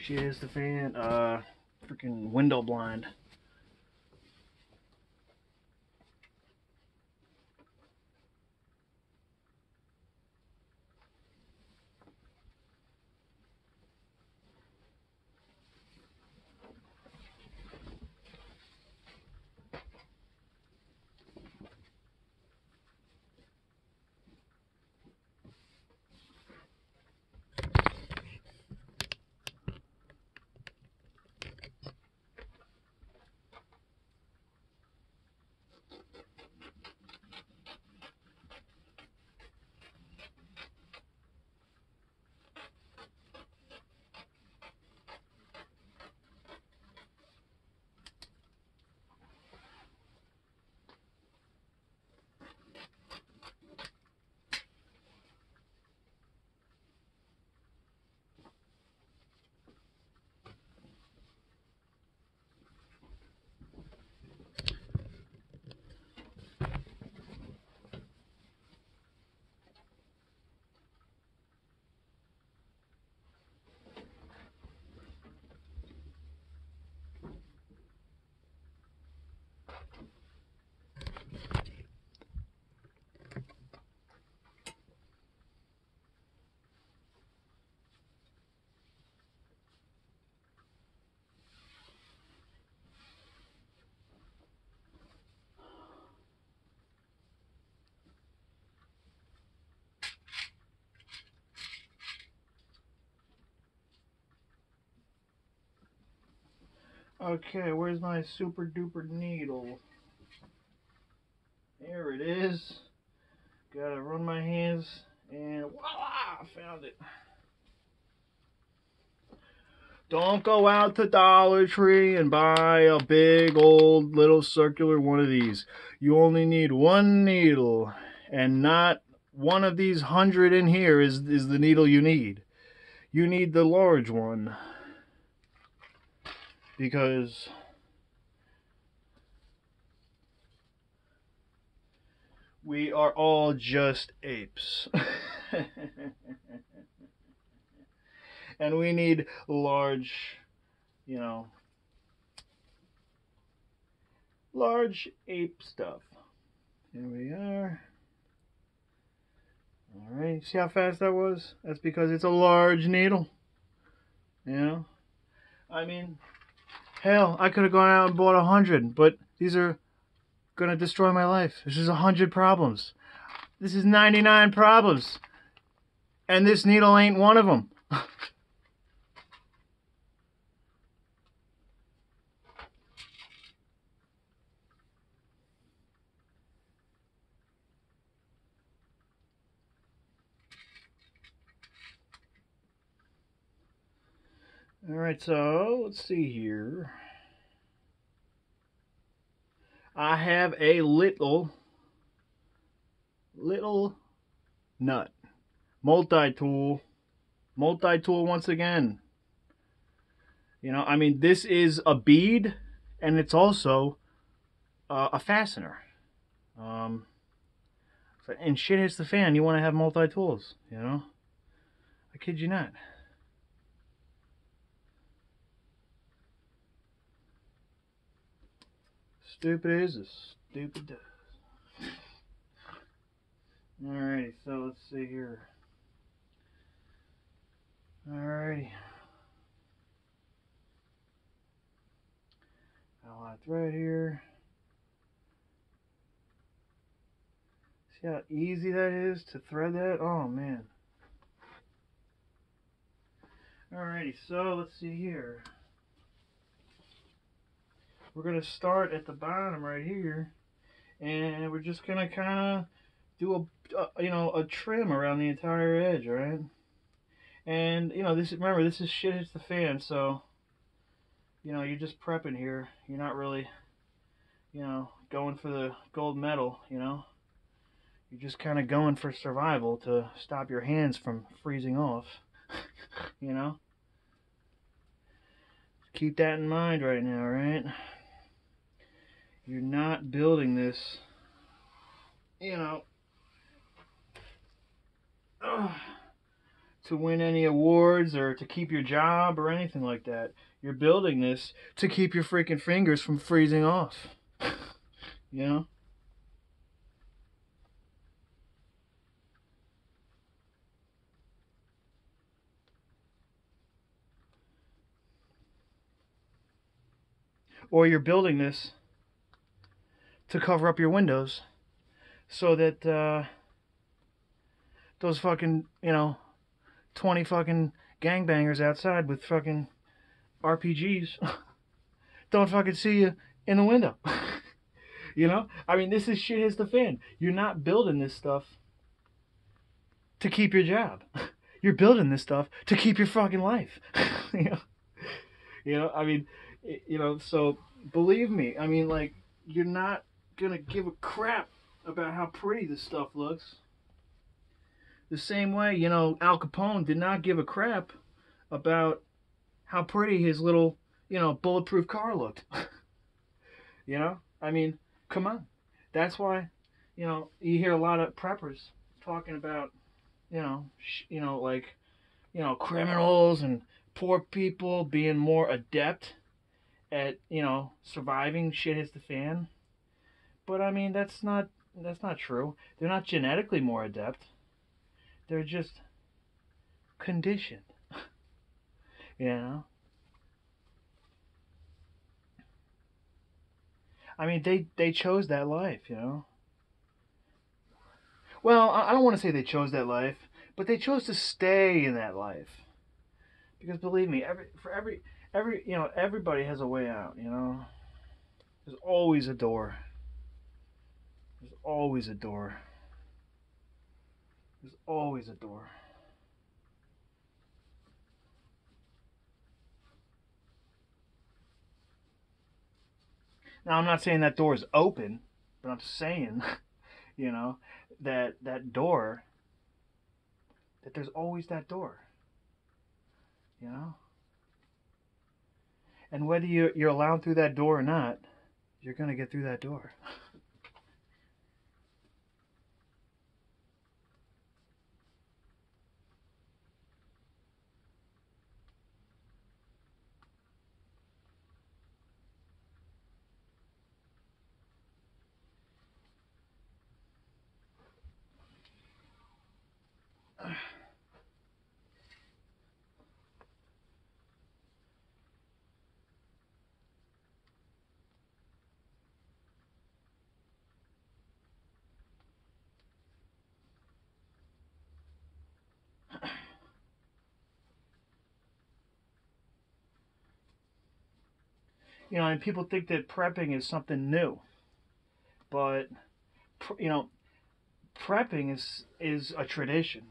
Shit is the fan. Freaking window blind. Okay, where's my super duper needle? There it is. Gotta run my hands and voila, I found it. Don't go out to Dollar Tree and buy a big old little circular one of these. You only need one needle, and not one of these 100 in here is the needle you need. You need the large one, because we are all just apes. And we need large, you know, large ape stuff. Here we are. Alright, see how fast that was? That's because it's a large needle. You know? I mean, hell, I could have gone out and bought 100, but these are gonna destroy my life. This is 100 problems. This is 99 problems. And this needle ain't one of them. Alright, so let's see here. I have a little nut. Multi-tool once again. You know, I mean, this is a bead, and it's also a fastener. And shit hits the fan, you want to have multi-tools, you know? I kid you not. Stupid is as stupid does. Alrighty, so let's see here. Alrighty. Got a lot of thread here. See how easy that is to thread that? Oh man. Alrighty, so let's see here. We're gonna start at the bottom right here, and we're just gonna kind of do a trim around the entire edge, right? And you know, remember, this is shit hits the fan, so you know, you're just prepping here. You're not really, you know, going for the gold medal, you know. You're just kind of going for survival to stop your hands from freezing off, you know. Keep that in mind right now, right? You're not building this, you know, to win any awards or to keep your job or anything like that. You're building this to keep your freaking fingers from freezing off. You know? Or you're building this to cover up your windows so that those fucking, 20 fucking gangbangers outside with fucking RPGs don't fucking see you in the window. I mean, this is shit hits the fan. You're not building this stuff to keep your job. You're building this stuff to keep your fucking life. you know, I mean, so believe me, I mean, like, you're not gonna give a crap about how pretty this stuff looks. The same way, Al Capone did not give a crap about how pretty his little, bulletproof car looked. I mean, come on. That's why, you hear a lot of preppers talking about, like, criminals and poor people being more adept at, surviving shit hits the fan. But I mean, that's not true. They're not genetically more adept. They're just conditioned. you know. I mean, they chose that life. Well, I don't want to say they chose that life, but they chose to stay in that life. Because believe me, everybody has a way out. There's always a door. There's always a door. There's always a door. Now, I'm not saying that door is open, but I'm saying, you know, that door, that there's always that door, you know? And whether you're allowed through that door or not, you're going to get through that door. And people think that prepping is something new, but you know, prepping is a tradition.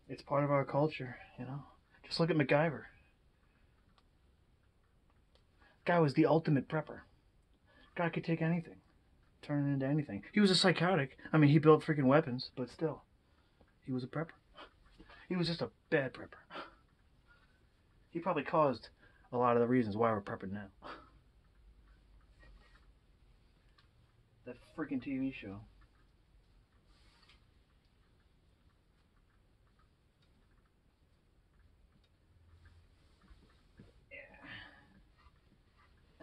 It's part of our culture. Just look at MacGyver. Guy was the ultimate prepper. Guy could take anything, turn it into anything. He was a psychotic. I mean, he built freaking weapons, but still, he was a prepper. He was just a bad prepper. He probably caused a lot of the reasons why we're prepping now. That freaking TV show. Yeah.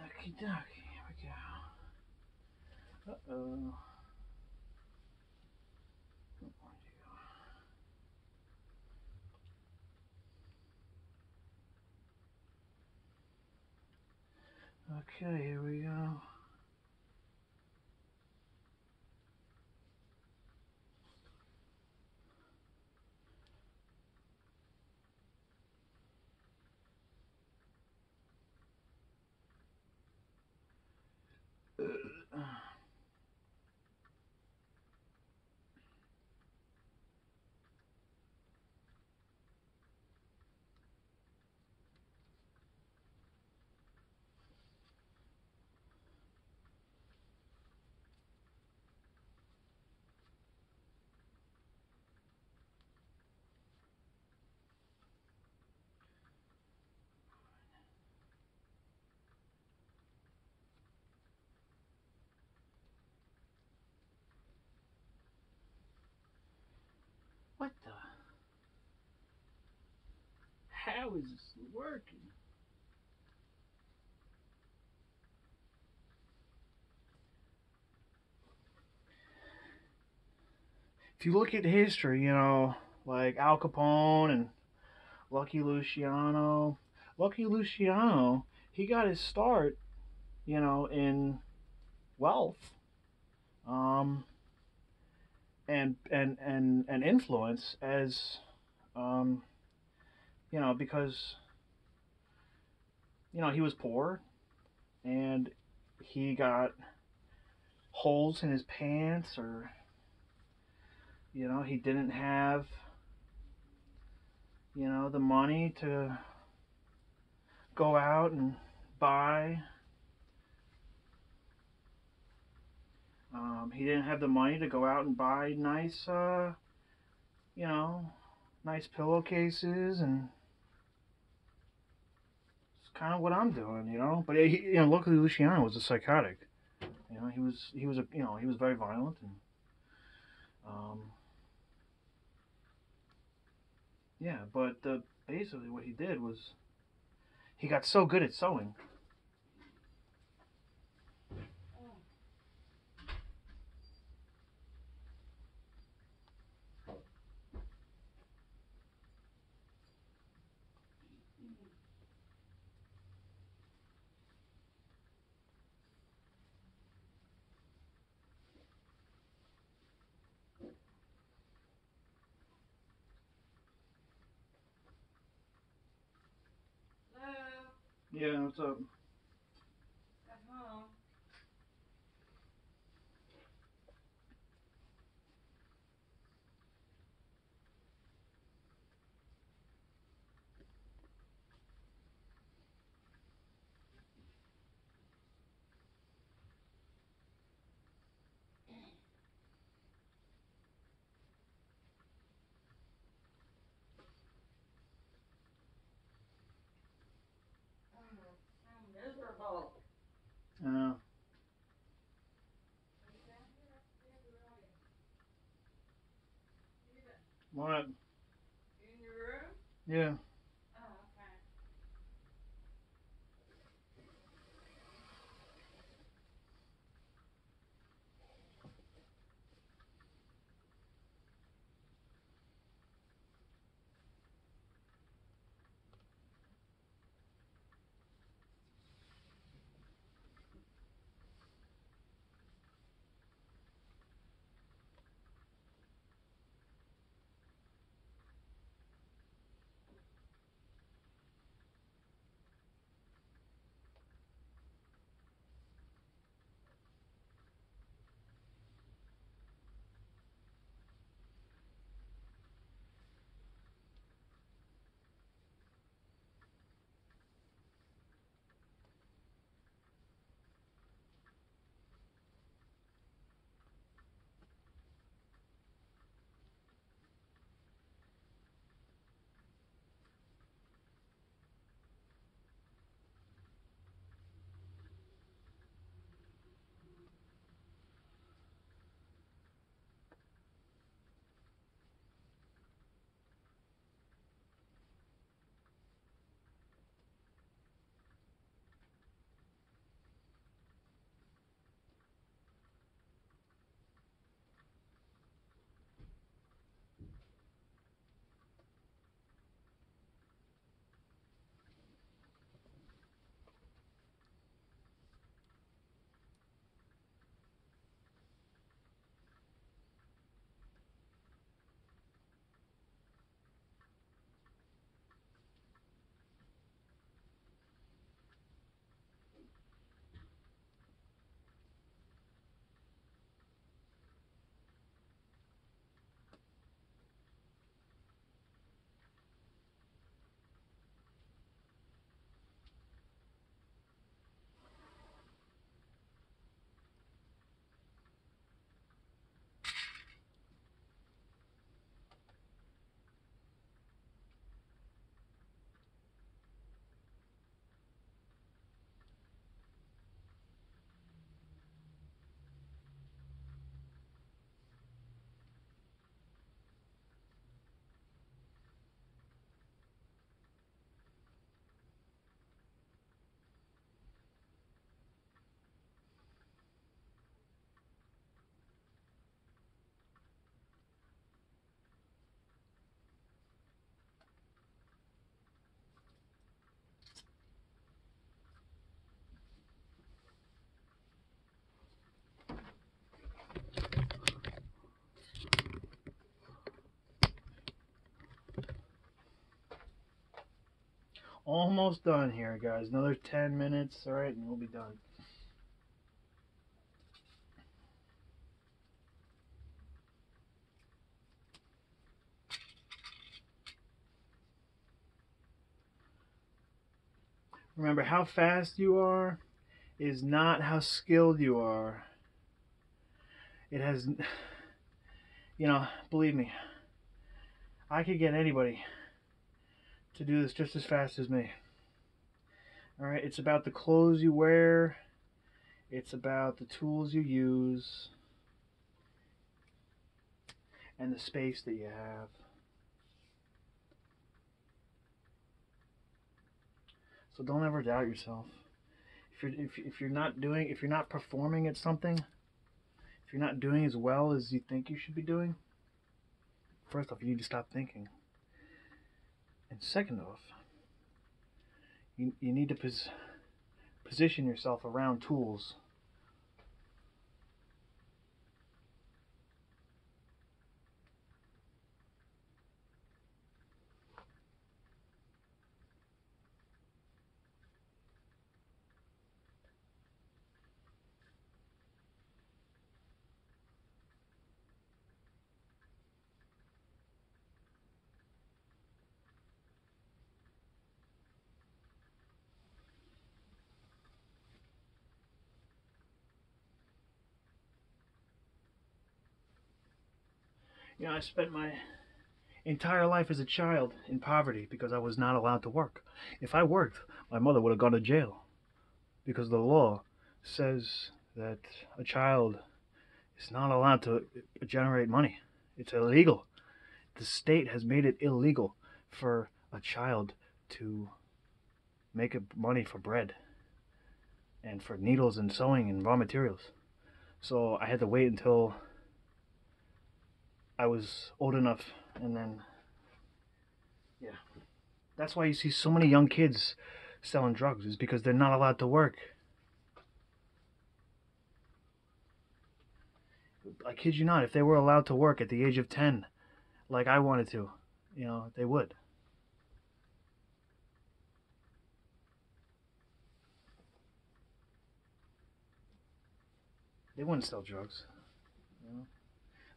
Okie dokie. Here we go. Uh-oh. Okay, here we go. How is this working? If you look at history, like Al Capone and Lucky Luciano, Lucky Luciano, he got his start, in wealth, um, and influence as, um, because he was poor and he got holes in his pants, or he didn't have the money to go out and buy. He didn't have the money to go out and buy nice, you know, nice pillowcases, and it's kind of what I'm doing. But luckily Luciano was a psychotic. He was very violent, and um, yeah. But basically, what he did was he got so good at sewing. Yeah, what's up? Uh, what? Yeah. Almost done here, guys. Another 10 minutes, alright, and we'll be done. Remember, how fast you are is not how skilled you are. It has, believe me, I could get anybody to do this just as fast as me. Alright, it's about the clothes you wear, it's about the tools you use, and the space that you have. So don't ever doubt yourself. If you're not performing at something, if you're not doing as well as you think you should be doing, first off, you need to stop thinking. And second off, you need to position yourself around tools. I spent my entire life as a child in poverty because I was not allowed to work. If I worked, my mother would have gone to jail because the law says that a child is not allowed to generate money. It's illegal. The state has made it illegal for a child to make money for bread and for needles and sewing and raw materials. So I had to wait until I was old enough, and then, yeah. That's why you see so many young kids selling drugs, is because they're not allowed to work. I kid you not, if they were allowed to work at the age of 10, like I wanted to, they would. They wouldn't sell drugs.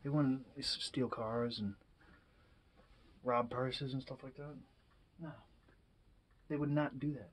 They wouldn't steal cars and rob purses and stuff like that. No. They would not do that.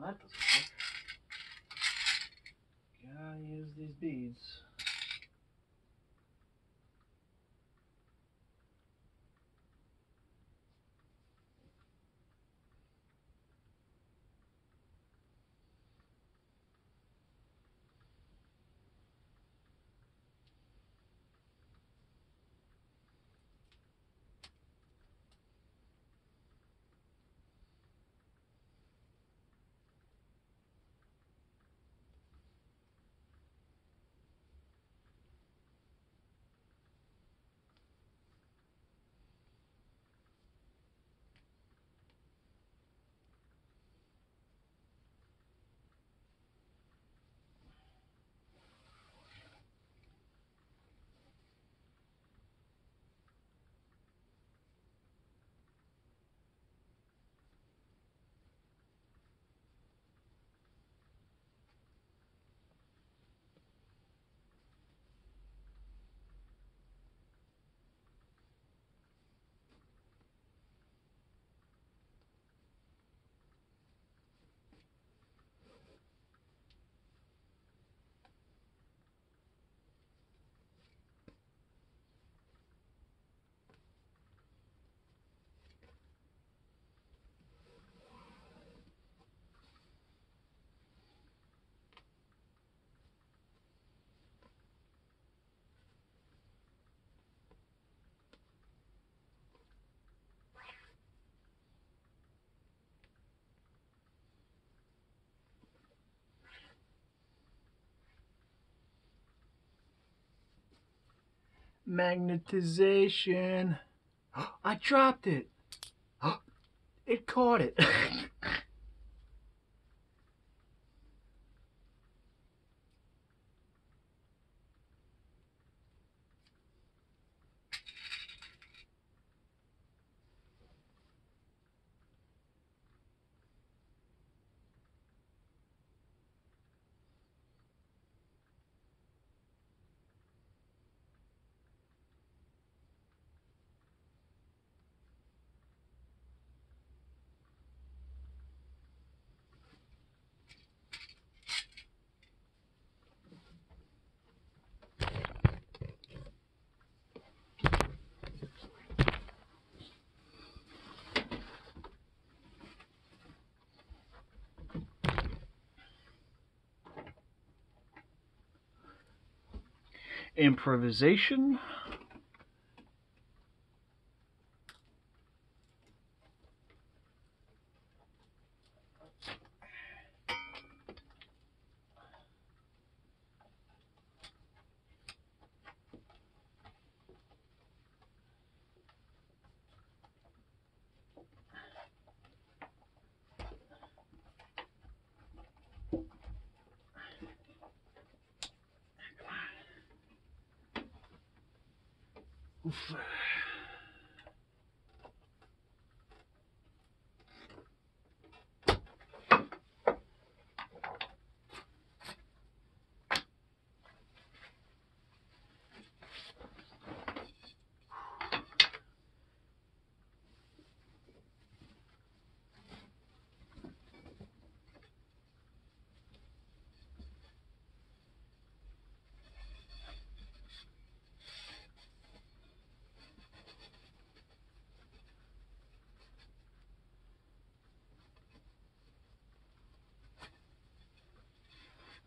that doesn't work. Gotta use these beads. Magnetization. I dropped it. It caught it. Improvisation. Oof.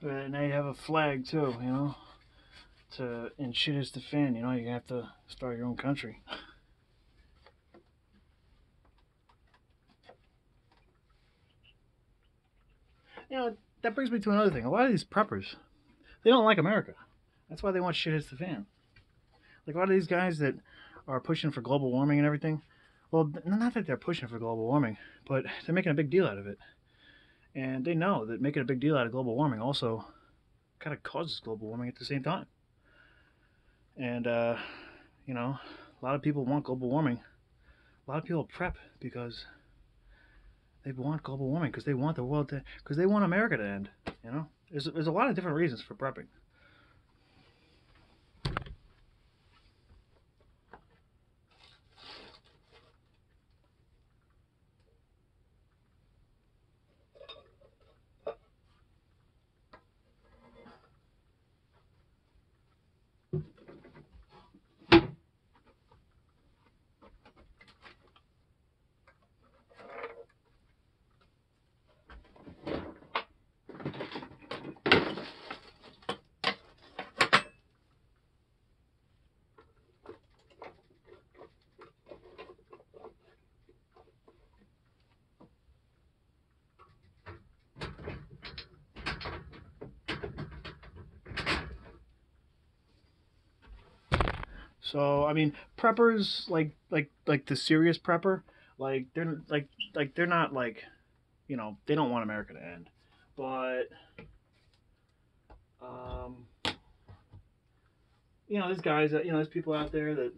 But now you have a flag too, you know. And shit is the fan, you know. You have to start your own country. You know, that brings me to another thing. A lot of these preppers, they don't like America. That's why they want shit hits the fan. Like a lot of these guys that are pushing for global warming and everything. Well, not that they're pushing for global warming, but they're making a big deal out of it. And they know that making a big deal out of global warming also kind of causes global warming at the same time. And, you know, a lot of people want global warming. A lot of people prep because they want global warming, because they want the world to, because they want America to end. You know, there's a lot of different reasons for prepping. So I mean, preppers like the serious prepper, like they're not like, they don't want America to end, but um, there's guys that there's people out there that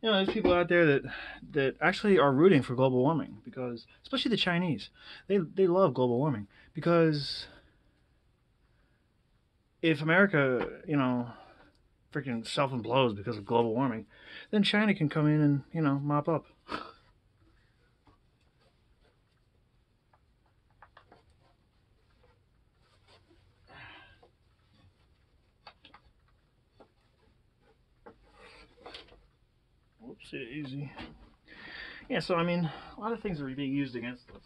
there's people out there that actually are rooting for global warming, because especially the Chinese, they love global warming, because if America, freaking self implodes because of global warming, then China can come in and mop up. Whoopsie daisy. Yeah, so I mean, a lot of things are being used against us.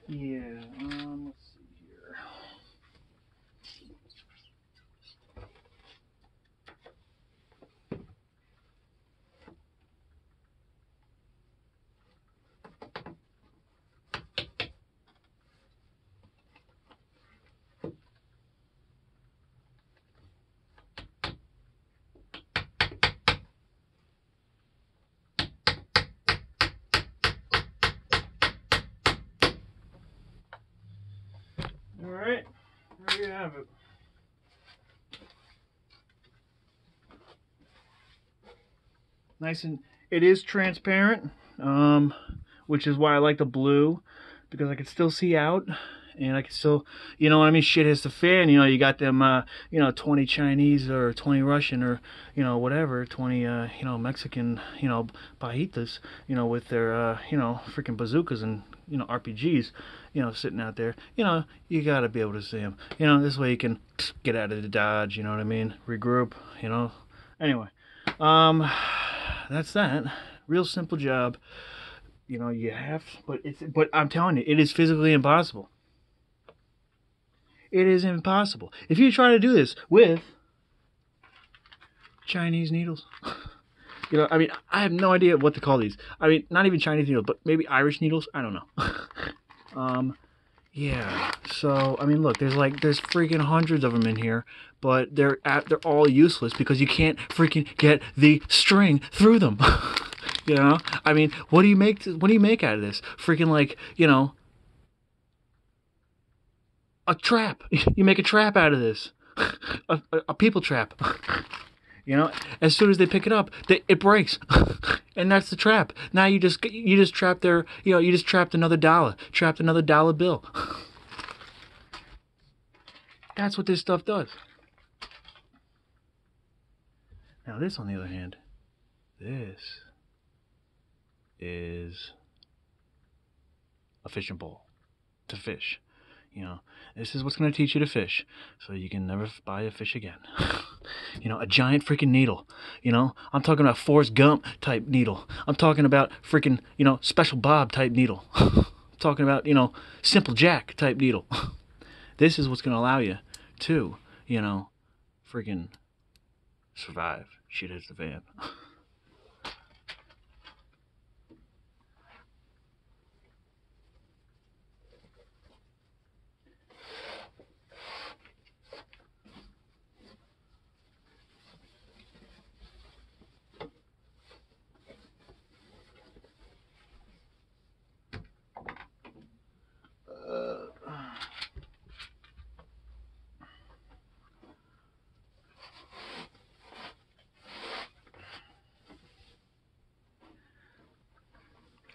Yeah, let's see here. All right, there you have it. Nice, and it is transparent, which is why I like the blue, because I can still see out, and I can still, you know what I mean, shit hits the fan. You got them, 20 Chinese or 20 Russian or, whatever, 20, Mexican, bajitas, with their, freaking bazookas and, RPGs, sitting out there. You got to be able to see them. This way you can get out of the dodge, you know what I mean, regroup, Anyway, that's that. Real simple job. You have, but I'm telling you, it is physically impossible. It is impossible. If you try to do this with Chinese needles, I mean, I have no idea what to call these. I mean, not even Chinese needles, but maybe Irish needles. I don't know. Yeah. So, I mean, look, there's freaking hundreds of them in here, but they're all useless because you can't freaking get the string through them. I mean, what do you make out of this? Freaking a trap. You make a trap out of this. a people trap. As soon as they pick it up, it breaks. And that's the trap. Now you just trapped you just trapped another dollar bill. That's what this stuff does. Now this, on the other hand, this is a fishing pole to fish. This is what's going to teach you to fish, so you can never buy a fish again. A giant freaking needle. I'm talking about Forrest Gump type needle. I'm talking about freaking, Special Bob type needle. I'm talking about, Simple Jack type needle. This is what's going to allow you to, freaking survive. Shit hits the fan.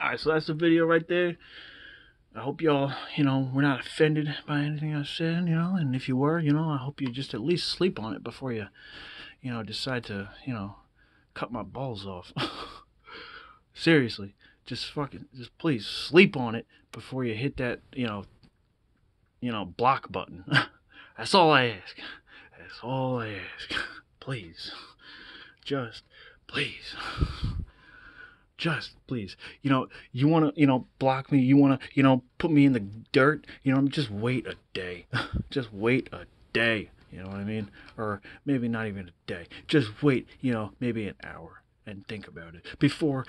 Alright, so that's the video right there. I hope y'all, were not offended by anything I said, and if you were, I hope you just at least sleep on it before you, decide to, cut my balls off. Seriously, just please sleep on it before you hit that, block button. That's all I ask. That's all I ask. Please. Just, please. Just, please. You want to, block me. You want to, put me in the dirt. Just wait a day. Just wait a day. You know what I mean? Or maybe not even a day. Just wait, maybe an hour. and think about it before,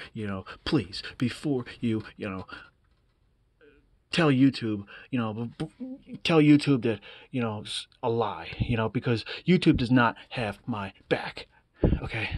please, before you tell YouTube, tell YouTube that, it's a lie, because YouTube does not have my back. Okay?